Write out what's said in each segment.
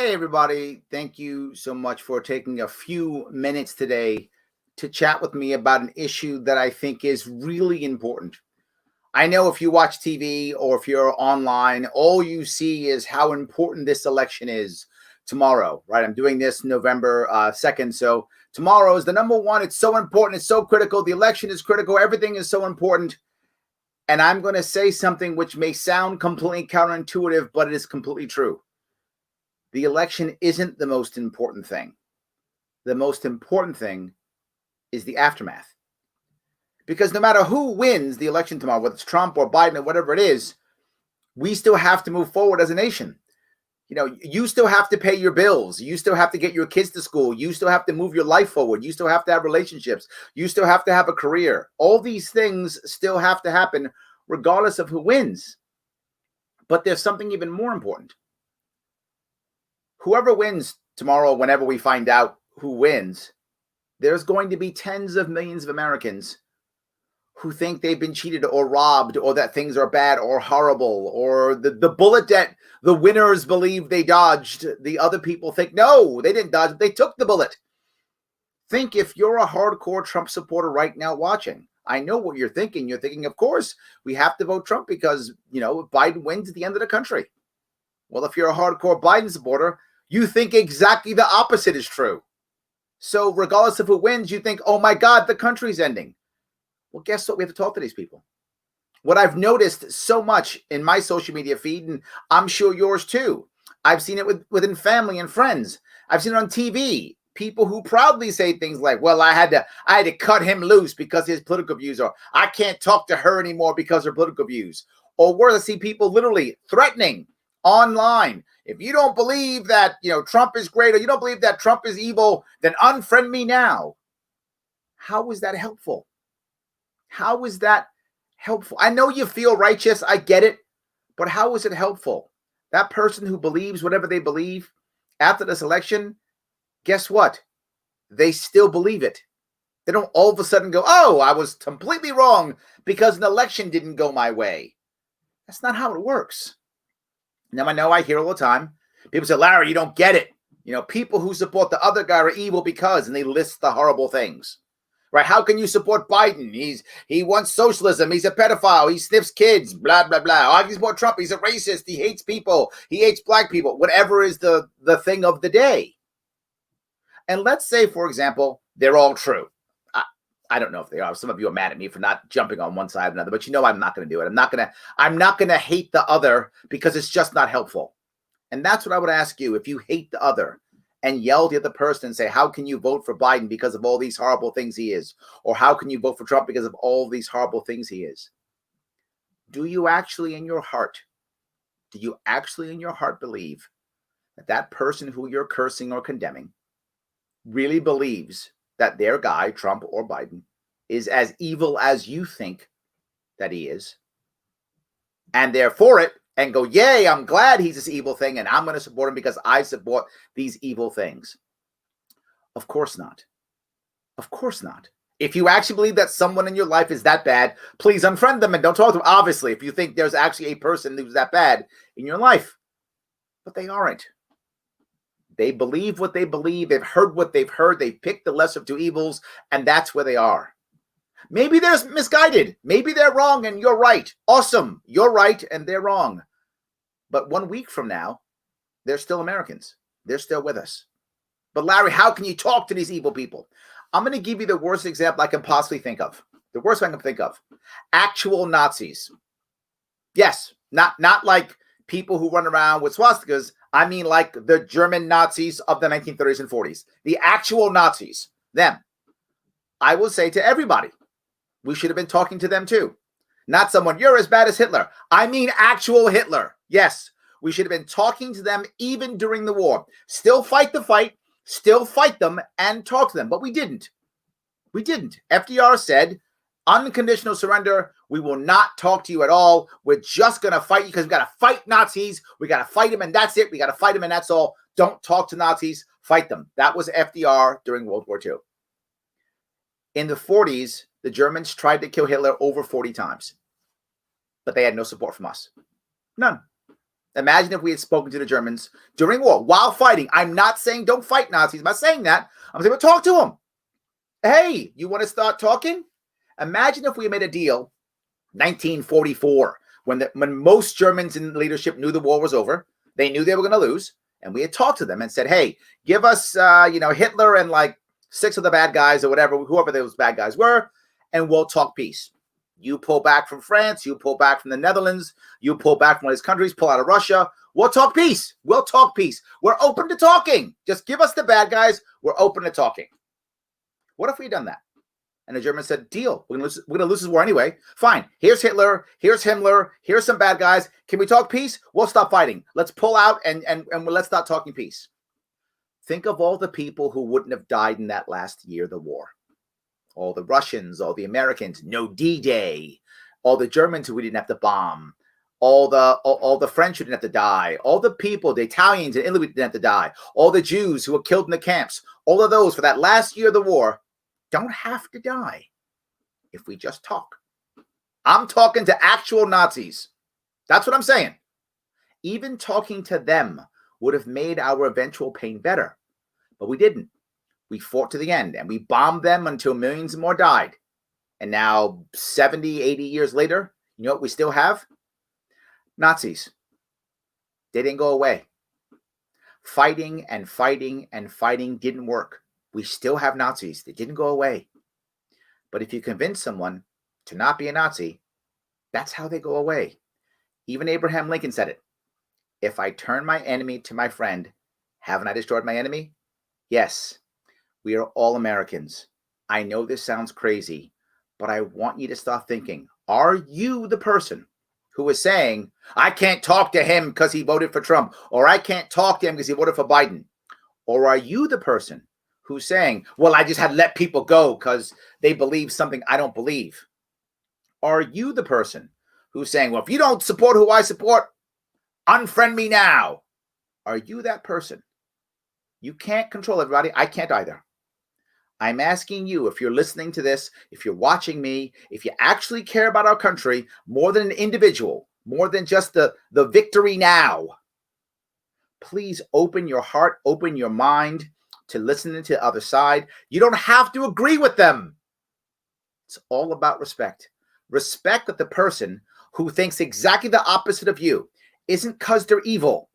Hey, everybody. Thank you so much for taking a few minutes today to chat with me about an issue that I think is really important. I know if you watch TV or if you're online, all you see is how important this election is tomorrow, right? I'm doing this November 2nd. So tomorrow is the number one. It's so important. It's so critical. The election is critical. Everything is so important. And I'm going to say something which may sound completely counterintuitive, but it is completely true. The election isn't the most important thing. The most important thing is the aftermath. Because no matter who wins the election tomorrow, whether it's Trump or Biden or whatever it is, we still have to move forward as a nation. You still have to pay your bills. You still have to get your kids to school. You still have to move your life forward. You still have to have relationships. You still have to have a career. All these things still have to happen regardless of who wins. But there's something even more important. Whoever wins tomorrow, whenever we find out who wins, there's going to be tens of millions of Americans who think they've been cheated or robbed or that things are bad or horrible or the bullet that the winners believe they dodged. The other people think, no, they didn't dodge it. They took the bullet. Think if you're a hardcore Trump supporter right now watching. I know what you're thinking. You're thinking, of course, we have to vote Trump because, Biden wins at the end of the country. Well, if you're a hardcore Biden supporter, you think exactly the opposite is true. So regardless of who wins, you think, oh my God, the country's ending. Well, guess what? We have to talk to these people. What I've noticed so much in my social media feed, and I'm sure yours too, I've seen it within family and friends. I've seen it on TV. People who proudly say things like, well, I had to cut him loose because of his political views, or I can't talk to her anymore because of her political views. Or worse, I see people literally threatening online. If you don't believe that, Trump is great, or you don't believe that Trump is evil, then unfriend me now. How is that helpful? How is that helpful? I know you feel righteous. I get it. But how is it helpful? That person who believes whatever they believe after this election, guess what? They still believe it. They don't all of a sudden go, oh, I was completely wrong because an election didn't go my way. That's not how it works. Now, I know I hear all the time, people say, Larry, you don't get it. People who support the other guy are evil because, and they list the horrible things, right? How can you support Biden? He wants socialism. He's a pedophile. He sniffs kids, blah, blah, blah. How can you support Trump? He's a racist. He hates people. He hates black people, whatever is the thing of the day. And let's say, for example, they're all true. I don't know if they are. Some of you are mad at me for not jumping on one side or another, but I'm not going to do it. I'm not going to hate the other because it's just not helpful. And that's what I would ask you. If you hate the other and yell at the other person and say, how can you vote for Biden because of all these horrible things he is? Or how can you vote for Trump because of all these horrible things he is? Do you actually in your heart believe that that person who you're cursing or condemning really believes that their guy, Trump or Biden, is as evil as you think that he is, and they're for it and go, yay, I'm glad he's this evil thing, and I'm going to support him because I support these evil things? Of course not. Of course not. If you actually believe that someone in your life is that bad, please unfriend them and don't talk to them. Obviously, if you think there's actually a person who's that bad in your life, but they aren't. They believe what they believe. They've heard what they've heard. They've picked the lesser of two evils, and that's where they are. Maybe they're misguided. Maybe they're wrong, and you're right. Awesome. You're right, and they're wrong. But 1 week from now, they're still Americans. They're still with us. But Larry, how can you talk to these evil people? I'm going to give you the worst example I can possibly think of. The worst I can think of. Actual Nazis. Yes, not like people who run around with swastikas. I mean like the German Nazis of the 1930s and 40s. The actual Nazis. Them. I will say to everybody, we should have been talking to them too. Not someone, you're as bad as Hitler. I mean actual Hitler. Yes, we should have been talking to them even during the war. Still fight the fight, still fight them and talk to them. But we didn't. We didn't. FDR said, unconditional surrender. We will not talk to you at all. We're just going to fight you because we got to fight Nazis. We got to fight them and that's it. We got to fight them and that's all. Don't talk to Nazis. Fight them. That was FDR during World War II. In the 40s, the Germans tried to kill Hitler over 40 times. But they had no support from us. None. Imagine if we had spoken to the Germans during war while fighting. I'm not saying don't fight Nazis. I'm not saying that. I'm saying, talk to them. Hey, you want to start talking? Imagine if we made a deal 1944 when most Germans in leadership knew the war was over. They knew they were going to lose. And we had talked to them and said, hey, give us, Hitler and like 6 of the bad guys or whatever, whoever those bad guys were, and we'll talk peace. You pull back from France, you pull back from the Netherlands, you pull back from one of these countries, pull out of Russia. We'll talk peace. We'll talk peace. We're open to talking. Just give us the bad guys. We're open to talking. What if we had done that? And the Germans said, deal. We're going to lose this war anyway. Fine. Here's Hitler. Here's Himmler. Here's some bad guys. Can we talk peace? We'll stop fighting. Let's pull out and let's start talking peace. Think of all the people who wouldn't have died in that last year of the war. All the Russians, all the Americans, no D-Day, all the Germans who we didn't have to bomb, all the French who didn't have to die, all the people, the Italians in Italy who didn't have to die, all the Jews who were killed in the camps, all of those for that last year of the war don't have to die if we just talk. I'm talking to actual Nazis. That's what I'm saying. Even talking to them would have made our eventual pain better, but we didn't. We fought to the end, and we bombed them until millions more died. And now, 70, 80 years later, you know what we still have? Nazis. They didn't go away. Fighting and fighting and fighting didn't work. We still have Nazis. They didn't go away. But if you convince someone to not be a Nazi, that's how they go away. Even Abraham Lincoln said it. If I turn my enemy to my friend, haven't I destroyed my enemy? Yes. We are all Americans. I know this sounds crazy, but I want you to start thinking, are you the person who is saying, I can't talk to him because he voted for Trump, or I can't talk to him because he voted for Biden? Or are you the person who's saying, well, I just had to let people go because they believe something I don't believe? Are you the person who's saying, well, if you don't support who I support, unfriend me now? Are you that person? You can't control everybody. I can't either. I'm asking you, if you're listening to this, if you're watching me, if you actually care about our country more than an individual, more than just the victory now, please open your heart, open your mind to listening to the other side. You don't have to agree with them. It's all about respect. Respect that the person who thinks exactly the opposite of you isn't because they're evil.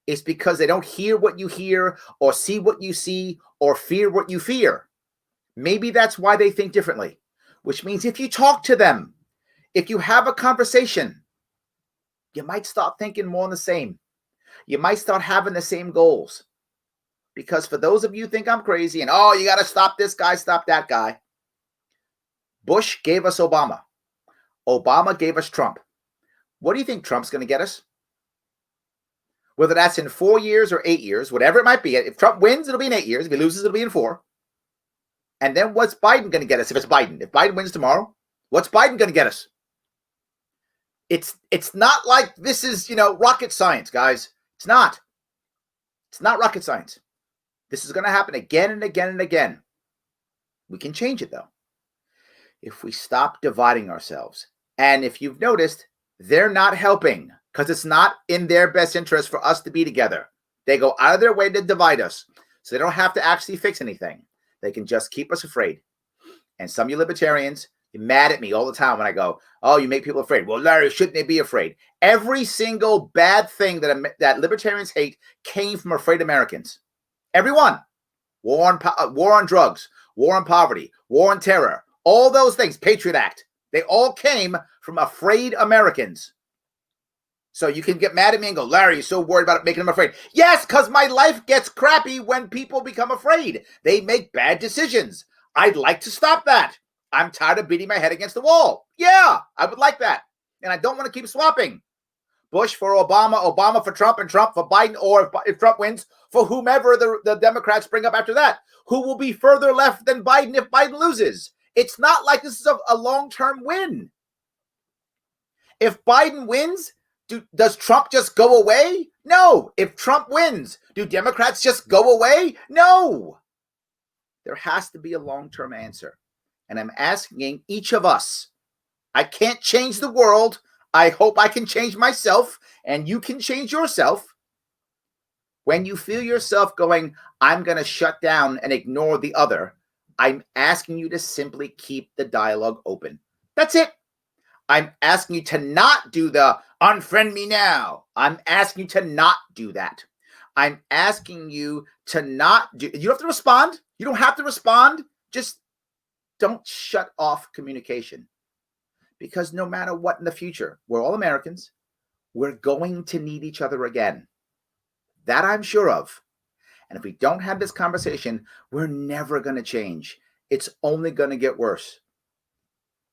It's because they don't hear what you hear or see what you see or fear what you fear. Maybe that's why they think differently, which means if you talk to them, if you have a conversation, you might start thinking more on the same. You might start having the same goals. Because for those of you who think I'm crazy and, oh, you got to stop this guy, stop that guy. Bush gave us Obama. Obama gave us Trump. What do you think Trump's going to get us? Whether that's in 4 years or 8 years, whatever it might be. If Trump wins, it'll be in 8 years. If he loses, it'll be in 4. And then what's Biden going to get us if it's Biden? If Biden wins tomorrow, what's Biden going to get us? It's not like this is, rocket science, guys. It's not. It's not rocket science. This is going to happen again and again and again. We can change it, though, if we stop dividing ourselves. And if you've noticed, they're not helping because it's not in their best interest for us to be together. They go out of their way to divide us, so they don't have to actually fix anything. They can just keep us afraid. And some of you libertarians, you're mad at me all the time when I go, oh, you make people afraid. Well, Larry, shouldn't they be afraid? Every single bad thing that libertarians hate came from afraid Americans. Everyone. War on drugs, war on poverty, war on terror, all those things, Patriot Act, they all came from afraid Americans. So you can get mad at me and go, Larry, you're so worried about making them afraid. Yes, because my life gets crappy when people become afraid. They make bad decisions. I'd like to stop that. I'm tired of beating my head against the wall. Yeah, I would like that. And I don't want to keep swapping. Bush for Obama, Obama for Trump, and Trump for Biden, or if Trump wins, for whomever the Democrats bring up after that, who will be further left than Biden if Biden loses. It's not like this is a long-term win. If Biden wins, does Trump just go away? No. If Trump wins, do Democrats just go away? No. There has to be a long-term answer. And I'm asking each of us. I can't change the world. I hope I can change myself and you can change yourself. When you feel yourself going, I'm going to shut down and ignore the other, I'm asking you to simply keep the dialogue open. That's it. I'm asking you to not do the unfriend me now. I'm asking you to not do that. I'm asking you to not do, you don't have to respond. You don't have to respond. Just don't shut off communication. Because no matter what in the future, we're all Americans. We're going to need each other again. That I'm sure of. And if we don't have this conversation, we're never going to change. It's only going to get worse.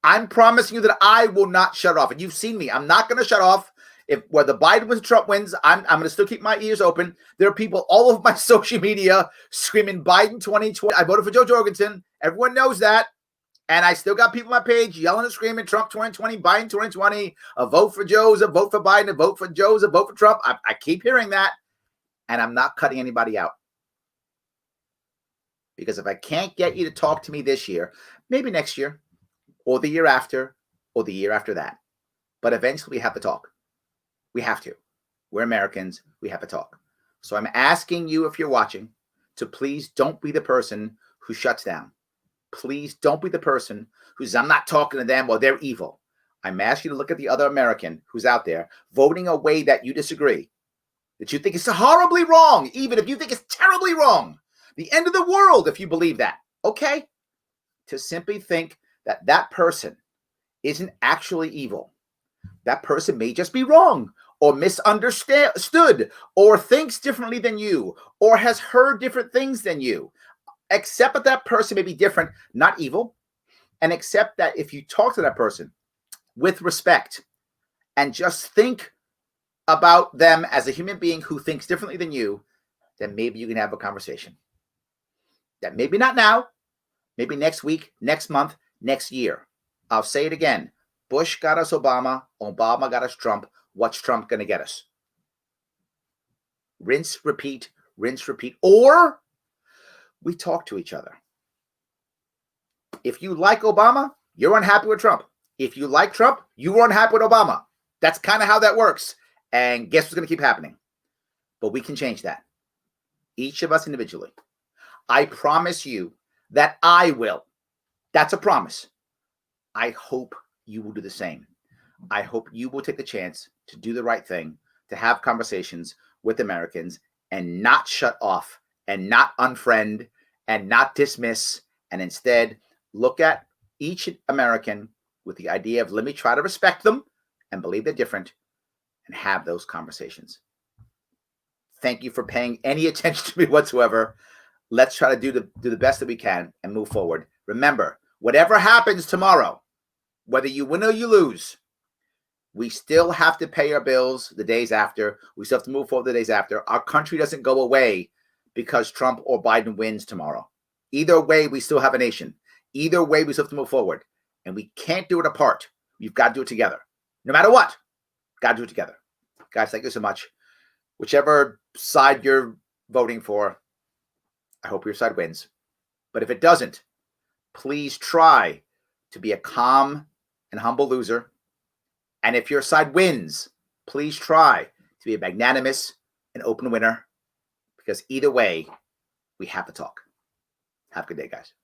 I'm promising you that I will not shut off. And you've seen me. I'm not going to shut off. If whether Biden wins or Trump wins, I'm going to still keep my ears open. There are people all over my social media screaming Biden 2020. I voted for Joe Jorgensen. Everyone knows that. And I still got people on my page yelling and screaming Trump 2020, Biden 2020. A vote for Joe's a vote for Biden. A vote for Joe's a vote for Trump. I keep hearing that. And I'm not cutting anybody out. Because if I can't get you to talk to me this year, maybe next year, or the year after, or the year after that. But eventually we have to talk. We have to. We're Americans. We have to talk. So I'm asking you, if you're watching, to please don't be the person who shuts down. Please don't be the person who's, I'm not talking to them or they're evil. I'm asking you to look at the other American who's out there voting a way that you disagree, that you think is horribly wrong, even if you think it's terribly wrong. The end of the world if you believe that. Okay? To simply think that that person isn't actually evil. That person may just be wrong or misunderstood or thinks differently than you or has heard different things than you. Accept that that person may be different, not evil, and accept that if you talk to that person with respect and just think about them as a human being who thinks differently than you, then maybe you can have a conversation. That maybe not now, maybe next week, next month, next year. I'll say it again. Bush got us Obama. Obama got us Trump. What's Trump going to get us? Rinse, repeat, or we talk to each other. If you like Obama, you're unhappy with Trump. If you like Trump, you were unhappy with Obama. That's kind of how that works. And guess what's going to keep happening? But we can change that. Each of us individually. I promise you that I will. That's a promise. I hope you will do the same. I hope you will take the chance to do the right thing, to have conversations with Americans and not shut off and not unfriend and not dismiss, and instead look at each American with the idea of let me try to respect them and believe they're different and have those conversations. Thank you for paying any attention to me whatsoever. Let's try to do the best that we can and move forward. Remember, whatever happens tomorrow, whether you win or you lose, we still have to pay our bills the days after. We still have to move forward the days after. Our country doesn't go away because Trump or Biden wins tomorrow. Either way, we still have a nation. Either way, we still have to move forward. And we can't do it apart. We've got to do it together. No matter what, got to do it together. Guys, thank you so much. Whichever side you're voting for, I hope your side wins. But if it doesn't, please try to be a calm and humble loser. And if your side wins, please try to be a magnanimous and open winner. Because either way, we have to talk. Have a good day, guys.